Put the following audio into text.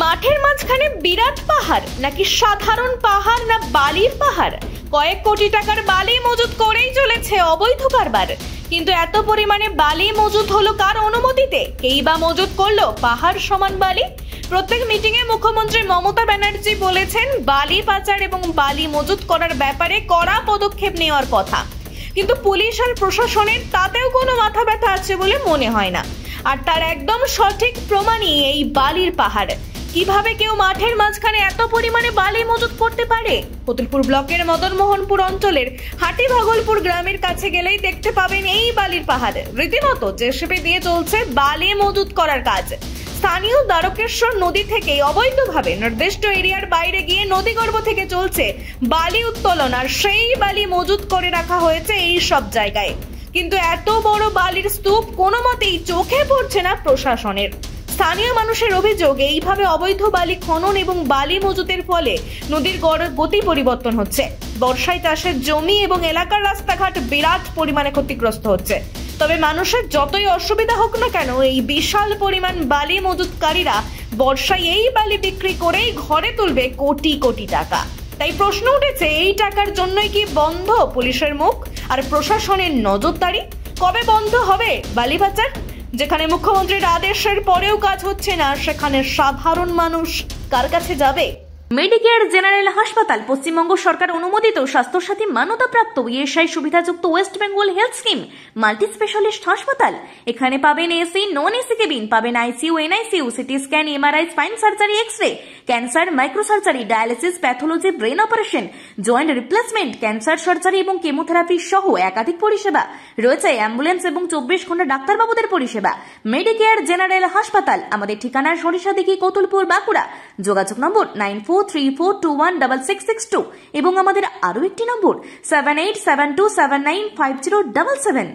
মাঠের মাঝখানে বিরাট পাহাড় নাকি সাধারণ পাহাড় না বালির পাহাড়? কয়েক কোটি টাকার বালি মজুত করেই চলেছে অবৈধ কারবার। কিন্তু এত পরিমাণে বালি মজুত হলো কার অনুমতিতে? কেই বা মজুত করলো পাহাড় সমান বালি? প্রত্যেক মিটিং এ মুখ্যমন্ত্রী মমতা ব্যানার্জি বলেছেন বালি পাচার এবং বালি মজুত করার ব্যাপারে কড়া পদক্ষেপ নেওয়ার কথা, কিন্তু পুলিশ আর প্রশাসনের তাতেও কোনো মাথা ব্যথা আছে বলে মনে হয় না। আর তার একদম সঠিক প্রমাণই এই বালির পাহাড়। কিভাবে কেউ মাঠের মাঝখানে এত পরিমাণে বালি মজুত করতে পারে? কতুলপুর ব্লকের মদনমোহনপুর অঞ্চলের হাটি ভাগলপুর গ্রামের কাছে গেলেই দেখতে পাবেন এই বালির পাহাড়। রীতিমতো জেসিবি দিয়ে চলছে বালি মজুত করার কাজ। স্থানীয় দ্বারকেশ্বর নদী থেকে অবৈধভাবে নির্দিষ্ট এরিয়ার বাইরে গিয়ে নদীগর্ভ থেকে চলছে বালি উত্তোলন, আর সেই বালি মজুত করে রাখা হয়েছে এই সব জায়গায়। কিন্তু এত বড় বালির স্তূপ কোনো মতেই চোখে পড়ছে না প্রশাসনের। স্থানীয় মানুষের অভিযোগ, এইভাবে অবৈধ বালি খনন এবং বালি মজুতের ফলে নদীর গতি পরিবর্তন হচ্ছে। বর্ষায় চাষের জমি এবং এলাকার রাস্তাঘাট বিরাট পরিমাণে ক্ষতিগ্রস্ত হচ্ছে। তবে মানুষের যতই অসুবিধা হোক না কেন, এই বিশাল পরিমাণ বালি মজুতকারীরা বর্ষায় এই বালি বিক্রি করেই ঘরে তুলবে কোটি কোটি টাকা। তাই প্রশ্ন উঠেছে, এই টাকার জন্যই কি বন্ধ পুলিশের মুখ আর প্রশাসনের নজরদারি? কবে বন্ধ হবে বালি পাচার? যেখানে মুখ্যমন্ত্রীর আদেশের পরেও কাজ হচ্ছে না, সেখানে সাধারণ মানুষ কার কাছে যাবে? মেডিকেয়ার জেনারেল হাসপাতাল পশ্চিমবঙ্গ সরকার অনুমোদিত স্বাস্থ্যসাথী মান্যতাপ্রাপ্ত ইএসআই সুবিধাযুক্ত West Bengal health scheme multi specialist হাসপাতাল। এখানে পাবেন এসি, নন এসি কেবিন, পাবেন ICU, NICU, CT scan, MRI, spine surgery, X-ray, cancer, micro surgery, dialysis, pathology, brain operation, joint replacement, cancer surgery এবং কেমোথেরাপি সহ একাধিক পরিষেবা রয়েছে। অ্যাম্বুলেন্স এবং 24 ঘন্টা ডাক্তারবাবুদের পরিষেবা। মেডিকেয়ার জেনারেল হাসপাতাল, আমাদের ঠিকানা সরিষাদিঘি, কতুলপুর, বাঁকুড়া। যোগাযোগ নম্বর 9434216662 এবং আমাদের আরো একটি নম্বর 7872795077।